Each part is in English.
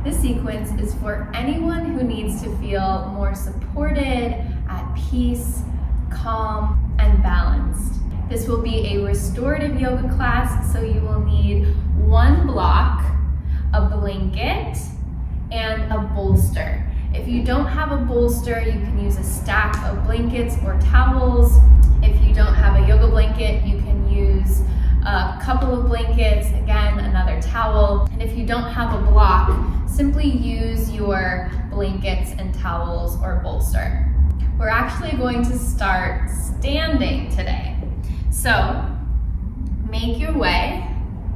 This sequence is for anyone who needs to feel more supported, at peace, calm, and balanced. This will be a restorative yoga class, so you will need one block, a blanket, and a bolster. If you don't have a bolster, you can use a stack of blankets or towels. If you don't have a yoga blanket, you can use a couple of blankets, again, another towel. And if you don't have a block, simply use your blankets and towels or bolster. We're actually going to start standing today. So make your way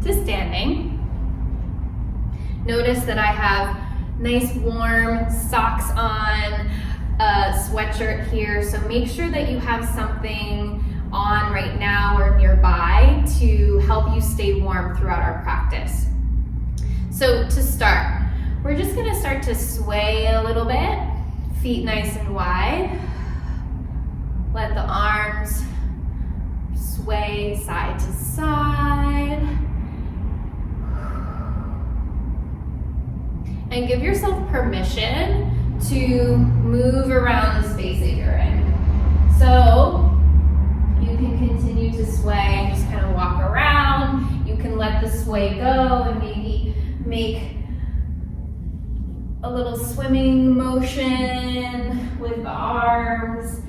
to standing. Notice that I have nice warm socks on, a sweatshirt here, so make sure that you have something on right now or nearby to help you stay warm throughout our practice. So to start, we're just gonna start to sway a little bit, feet nice and wide. Let the arms sway side to side. And give yourself permission to move around the space that you're in. So you can continue to sway and just kind of walk around. You can let the sway go and maybe make a little swimming motion with the arms.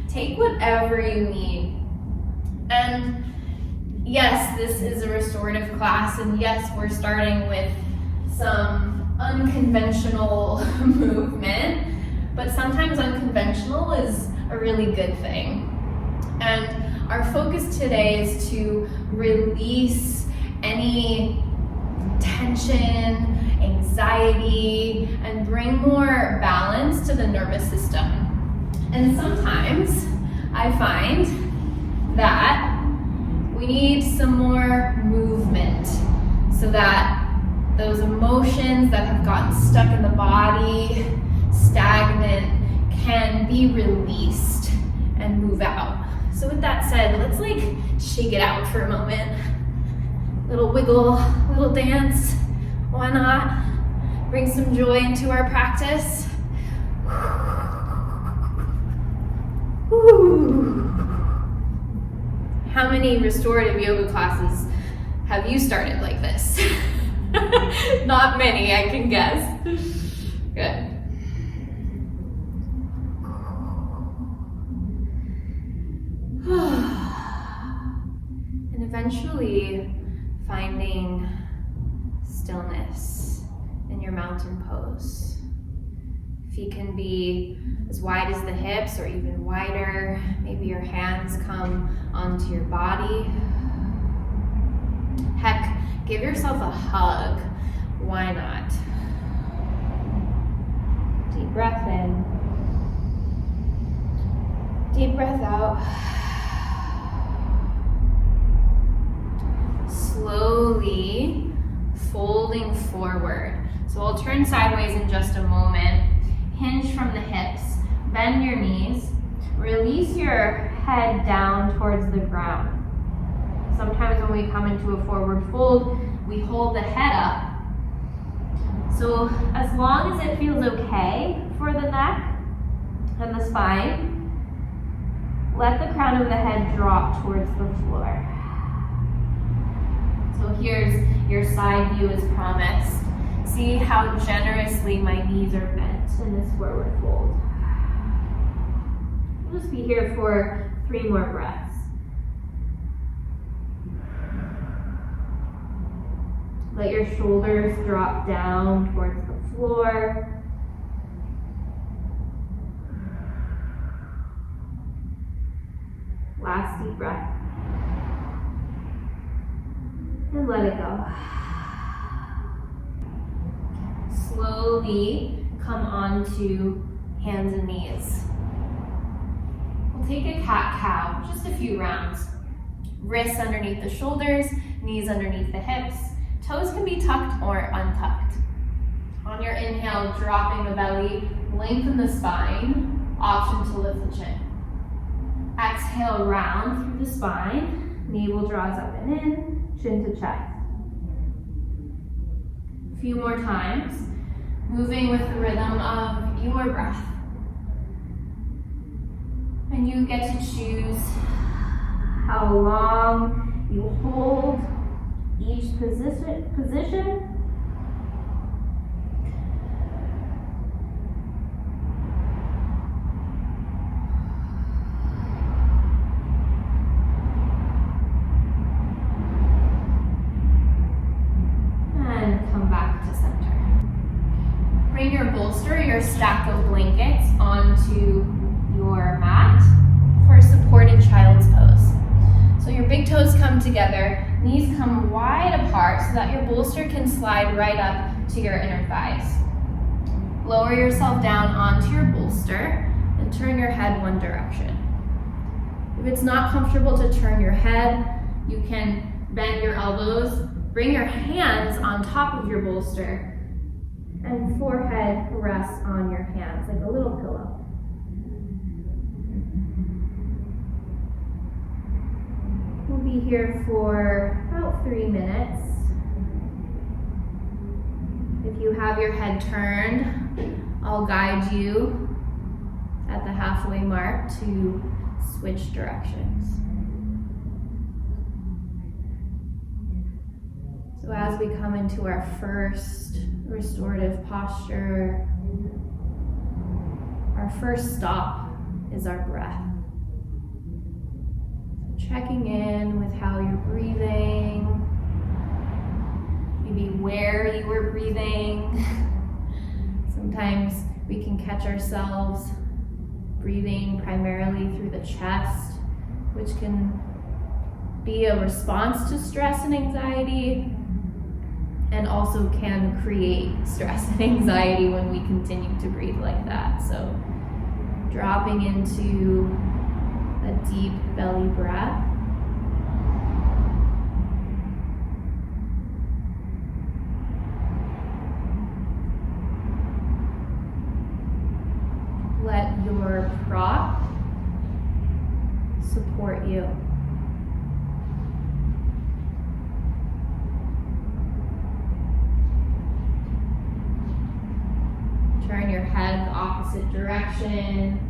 Take whatever you need. And yes, this is a restorative class, and yes, we're starting with some unconventional movement, but sometimes unconventional is a really good thing. And our focus today is to release any tension, anxiety, and bring more balance to the nervous system. And sometimes I find that we need some more movement so that those emotions that have gotten stuck in the body, stagnant, can be released and move out. So with that said, let's shake it out for a moment. Little wiggle, little dance. Why not? Bring some joy into our practice. How many restorative yoga classes have you started like this? Not many, I can guess. Good. And eventually finding stillness in your mountain pose. Feet can be as wide as the hips or even wider. Maybe your hands come onto your body. Heck, give yourself a hug. Why not? Deep breath in. Deep breath out. Slowly folding forward. So I'll turn sideways in just a moment. Hinge from the hips. Bend your knees. Release your head down towards the ground. Sometimes when we come into a forward fold, we hold the head up. So as long as it feels okay for the neck and the spine, let the crown of the head drop towards the floor. So here's your side view as promised. See how generously my knees are bent in this forward fold. We'll just be here for 3 more breaths. Let your shoulders drop down towards the floor. Last deep breath. And let it go. Slowly come onto hands and knees. We'll take a cat-cow, just a few rounds. Wrists underneath the shoulders, knees underneath the hips. Toes can be tucked or untucked. On your inhale, dropping the belly, lengthen the spine, option to lift the chin. Exhale, round through the spine, navel draws up and in, chin to chest. A few more times. moving with the rhythm of your breath. And you get to choose how long you hold each position. And come back to center. Bring your bolster, your stack of blankets, onto your mat for a supported child's pose. So your big toes come together, knees come wide apart so that your bolster can slide right up to your inner thighs. Lower yourself down onto your bolster and turn your head one direction. If it's not comfortable to turn your head, you can bend your elbows, bring your hands on top of your bolster, and forehead rests on your hands like a little pillow. We'll be here for about 3 minutes. If you have your head turned, I'll guide you at the halfway mark to switch directions. So as we come into our first restorative posture, our first stop is our breath. Checking in with how you're breathing, maybe where you were breathing. Sometimes we can catch ourselves breathing primarily through the chest, which can be a response to stress and anxiety, and also can create stress and anxiety when we continue to breathe like that. So dropping into a deep belly breath. Let your prop support you. Turn your head the opposite direction.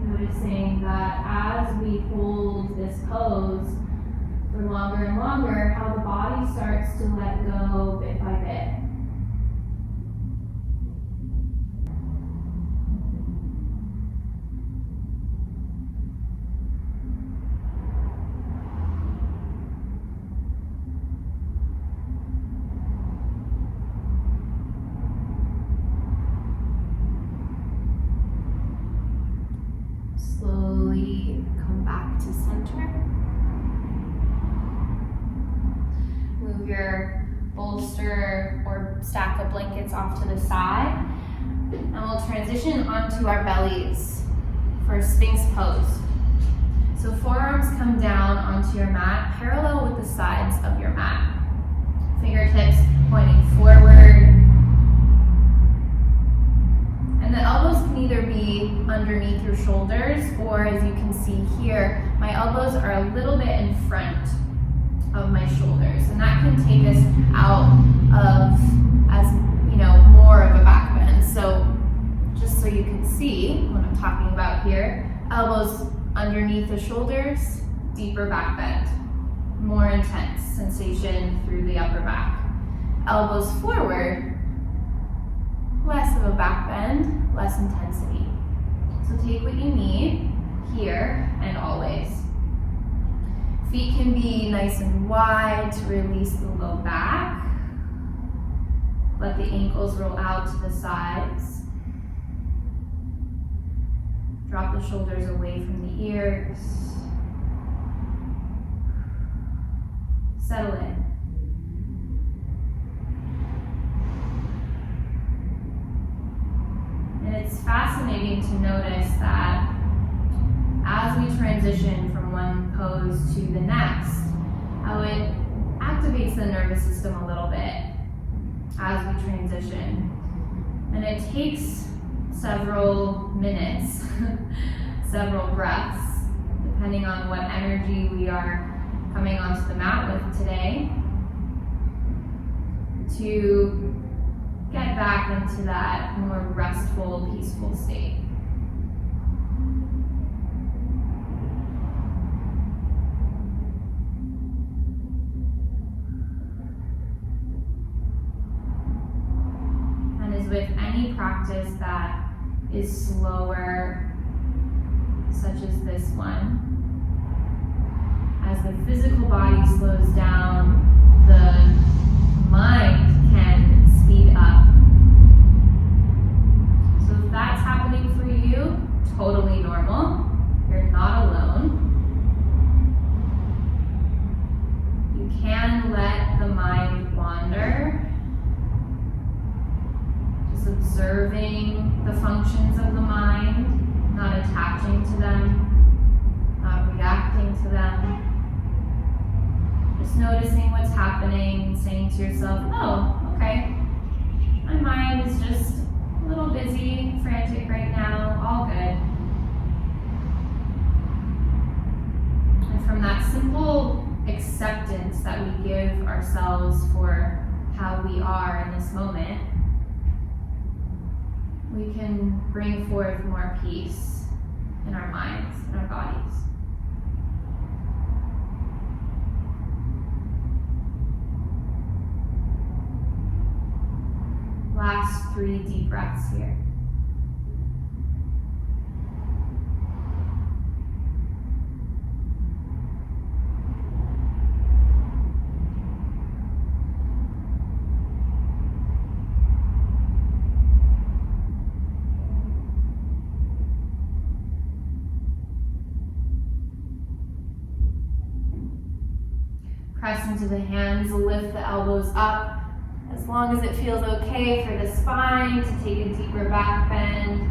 Noticing that as we hold this pose for longer and longer, how the body starts to let go bit by bit. Slowly come back to center. Move your bolster or stack of blankets off to the side, and we'll transition onto our bellies for Sphinx pose. So forearms come down onto your mat, parallel with the sides of your mat. Fingertips pointing forward. And the elbows can either be underneath your shoulders, or as you can see here, my elbows are a little bit in front of my shoulders, and that can take us out of, as you know, more of a back bend. So just so you can see what I'm talking about here, elbows underneath the shoulders, deeper back bend, more intense sensation through the upper back. Elbows forward, less of a back bend, less intensity. So take what you need here and always. Feet can be nice and wide to release the low back. Let the ankles roll out to the sides. Drop the shoulders away from the ears. Settle in. And it's fascinating to notice that as we transition from one pose to the next, the nervous system a little bit as we transition. And it takes several minutes, several breaths, depending on what energy we are coming onto the mat with today, to get back into that more restful, peaceful state. And as with any practice that is slower, such as this one, as the physical body slows down, the mind can speed up. So if that's happening for you, totally normal. You're not alone. You can let the mind wander, just observing the functions of the mind, not attaching to them, not reacting to them. Just noticing what's happening, saying to yourself, oh, okay, my mind is just a little busy, frantic right now, all good. And from that simple acceptance that we give ourselves for how we are in this moment, we can bring forth more peace in our minds, in our bodies. Last 3 deep breaths here. Press into the hands, lift the elbows up. As long as it feels okay for the spine to take a deeper back bend,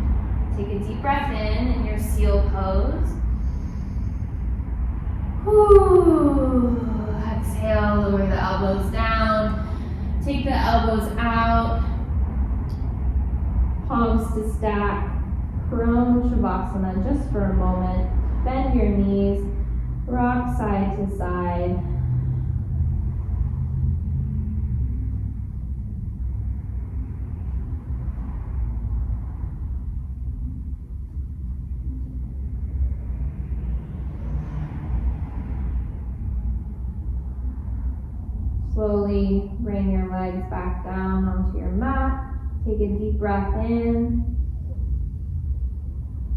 take a deep breath in your seal pose. Whew. Exhale, lower the elbows down, take the elbows out, palms to stack, prone Shavasana just for a moment. Bend your knees, rock side to side. Slowly bring your legs back down onto your mat. Take a deep breath in,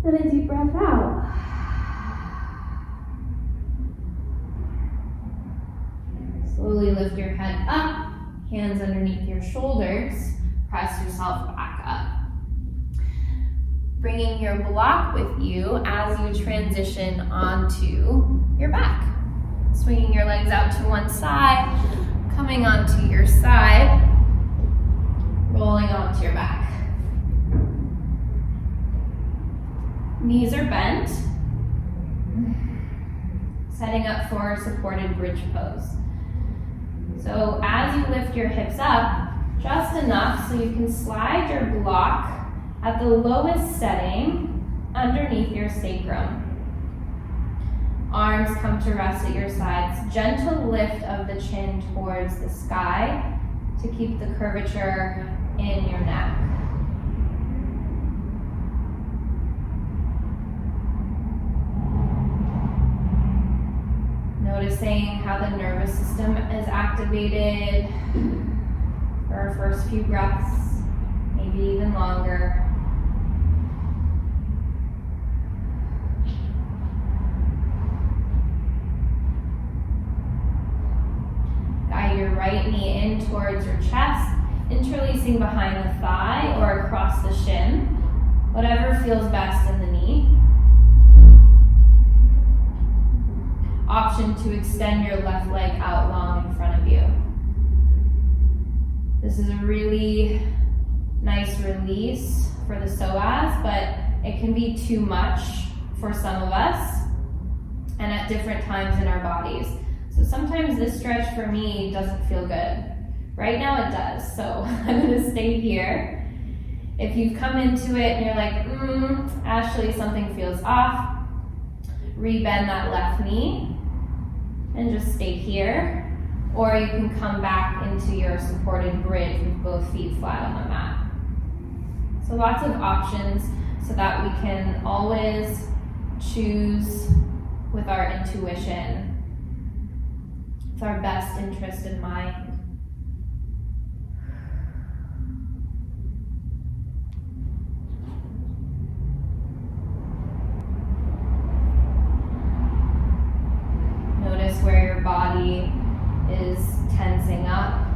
and a deep breath out. Slowly lift your head up, hands underneath your shoulders, press yourself back up. Bringing your block with you as you transition onto your back. Swinging your legs out to one side, coming onto your side, rolling onto your back. Knees are bent, setting up for supported bridge pose. So as you lift your hips up, just enough so you can slide your block at the lowest setting underneath your sacrum. Arms come to rest at your sides. Gentle lift of the chin towards the sky to keep the curvature in your neck. Noticing how the nervous system is activated for our first few breaths, maybe even longer. Guide your right knee in towards your chest, interlacing behind the thigh or across the shin, whatever feels best in the knee. Option to extend your left leg out long in front of you. This is a really nice release for the psoas, but it can be too much for some of us and at different times in our bodies. So sometimes this stretch for me doesn't feel good. Right now it does, so I'm gonna stay here. If you've come into it and you're like, Ashley, something feels off, rebend that left knee and just stay here. Or you can come back into your supported bridge with both feet flat on the mat. So lots of options so that we can always choose with our intuition, with our best interest in mind. Notice where your body is tensing up.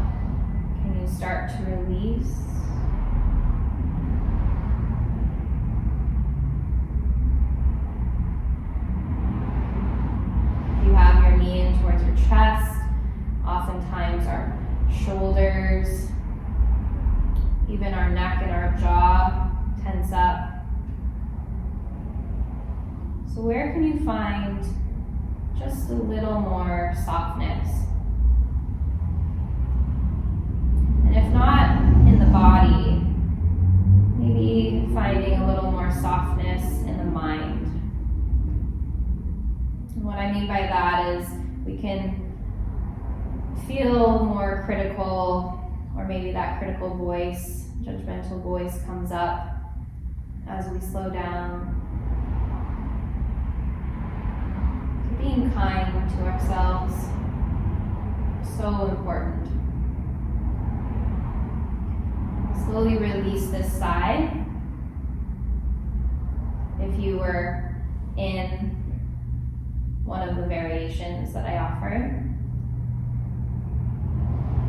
Can you start to release? If you have your knee in towards your chest, oftentimes our shoulders, even our neck and our jaw tense up. So where can you find just a little more softness? And if not in the body, maybe finding a little more softness in the mind. And what I mean by that is we can feel more critical, or maybe that critical voice, judgmental voice comes up as we slow down. So being kind to ourselves, so important. Slowly release this side. If you were in one of the variations that I offered,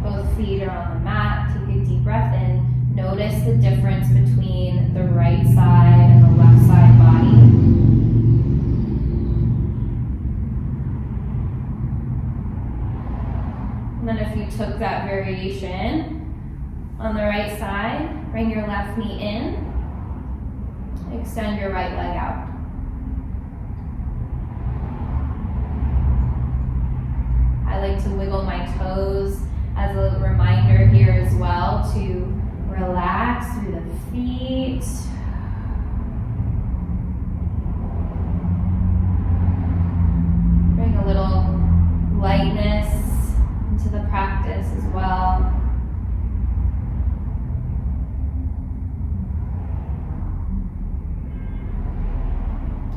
both feet are on the mat. Take a deep breath in. Notice the difference between the right side and the left side body. And then if you took that variation, on the right side, bring your left knee in, extend your right leg out. I like to wiggle my toes as a reminder here as well to relax through the feet. Bring a little lightness into the practice as well.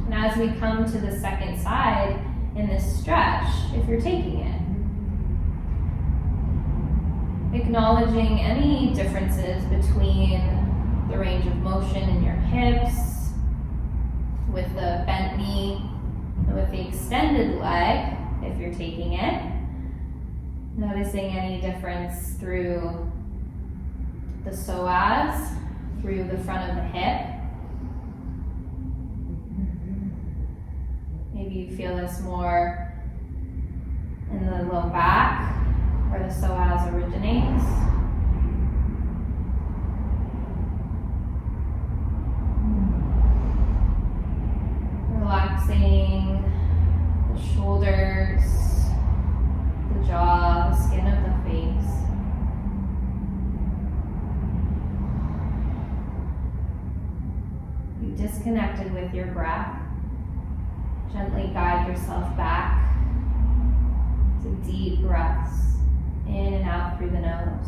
And as we come to the second side in this stretch, if you're taking it, acknowledging any differences between the range of motion in your hips, with the bent knee, and with the extended leg, if you're taking it. Noticing any difference through the psoas, through the front of the hip. Maybe you feel this more in the low back, where the psoas originates. Relaxing the shoulders, the jaw, the skin of the face. You disconnected with your breath. Gently guide yourself back to deep breaths in and out through the nose.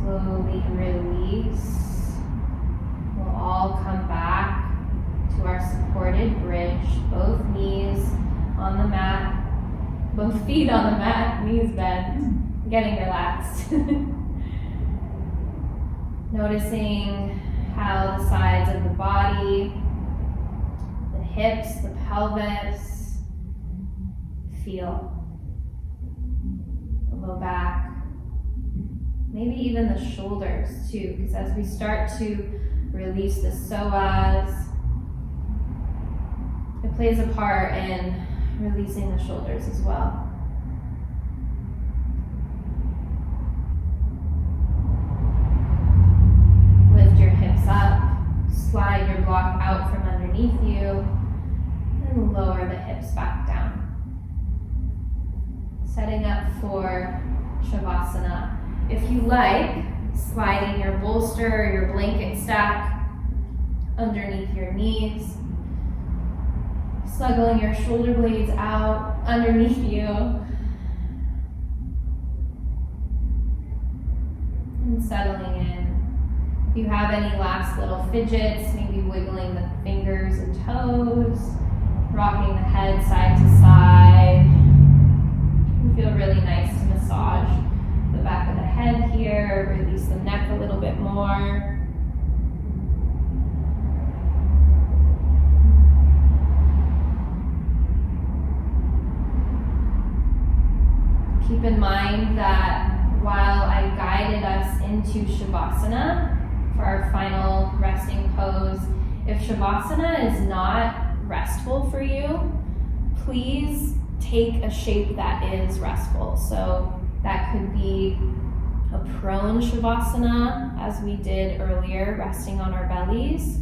Slowly release. We'll all come back to our supported bridge, both knees on the mat, both feet on the mat, knees bent, getting relaxed. Noticing how the sides of the body hips, the pelvis. Feel the low back. Maybe even the shoulders too, because as we start to release the psoas, it plays a part in releasing the shoulders as well. Lift your hips up, slide your block out from underneath you, and lower the hips back down. Setting up for Shavasana. If you like, sliding your bolster or your blanket stack underneath your knees, snuggling your shoulder blades out underneath you, and settling in. If you have any last little fidgets, maybe wiggling the fingers and toes, rocking the head side to side. It can feel really nice to massage the back of the head here, release the neck a little bit more. Keep in mind that while I guided us into Shavasana for our final resting pose, if Shavasana is not restful for you, please take a shape that is restful. So that could be a prone Shavasana, as we did earlier, resting on our bellies.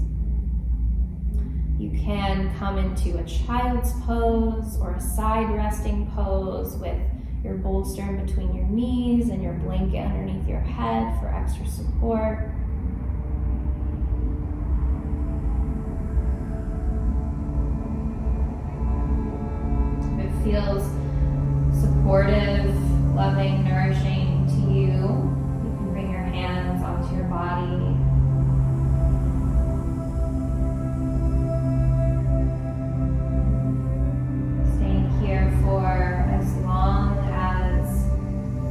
You can come into a child's pose or a side resting pose with your bolster in between your knees and your blanket underneath your head for extra support. If it feels supportive, loving, nourishing to you, you can bring your hands onto your body. Staying here for as long as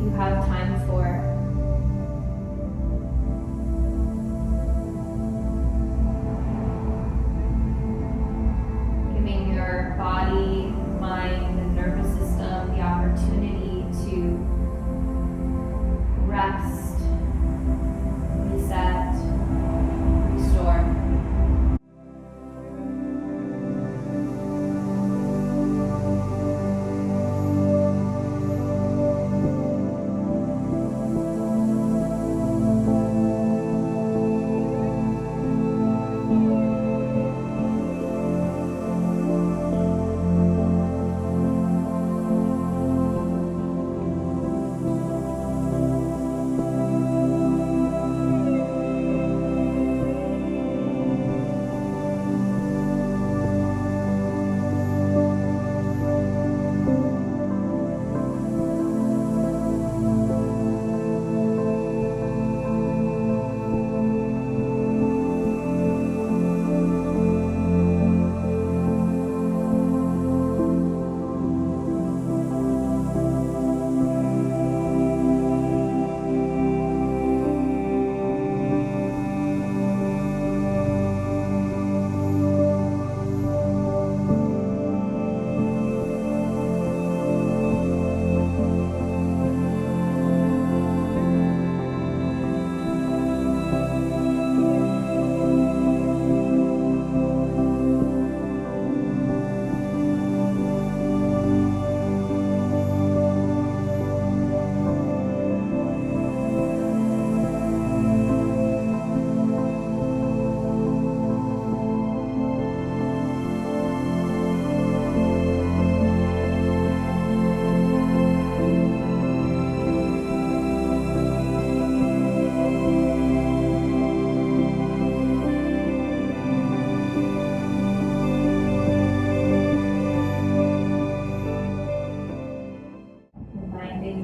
you have time for. Giving your body, mind, and nervous system the opportunity to rest, reset, restore.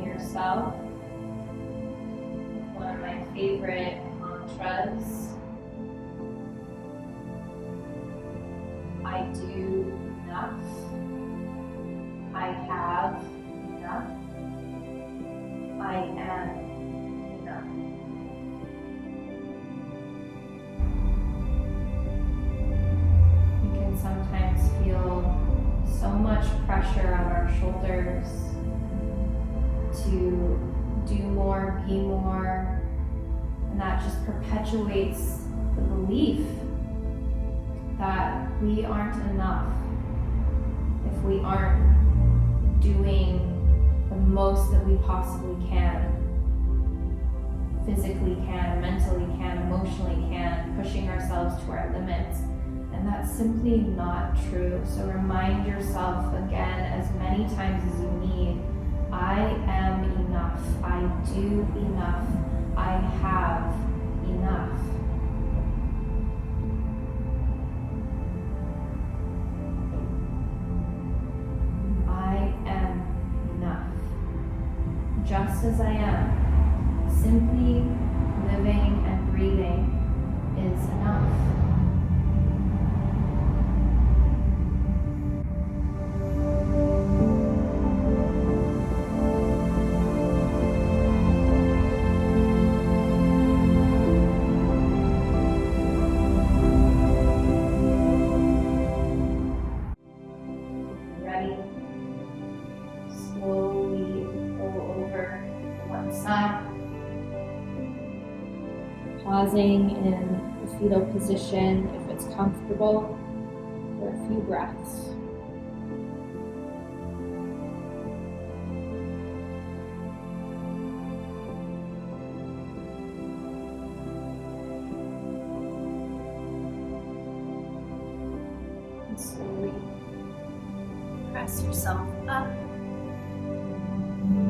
Yourself. One of my favorite mantras. I do enough. I have enough. I am enough. You can sometimes pressure on our shoulders to do more, be more, and that just perpetuates the belief that we aren't enough if we aren't doing the most that we possibly can. Physically can, mentally can, emotionally can, pushing ourselves to our limits. And that's simply not true. So remind yourself again as many times as you need, I am enough. I do enough. I have enough. I am enough. Just as I am. Simply living and breathing is enough. Ready? Slowly roll over to one side. Pausing in the fetal position if it's comfortable for a few breaths. And slowly press yourself up,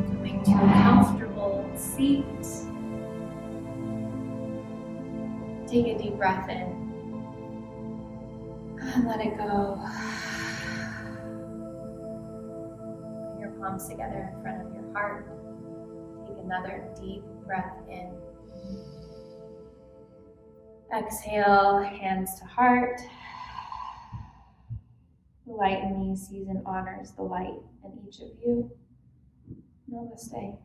coming to a comfortable seat. Take a deep breath in and let it go. Bring your palms together in front of your heart. Take another deep breath in. Exhale, hands to heart. The light in me sees and honors the light in each of you. Namaste.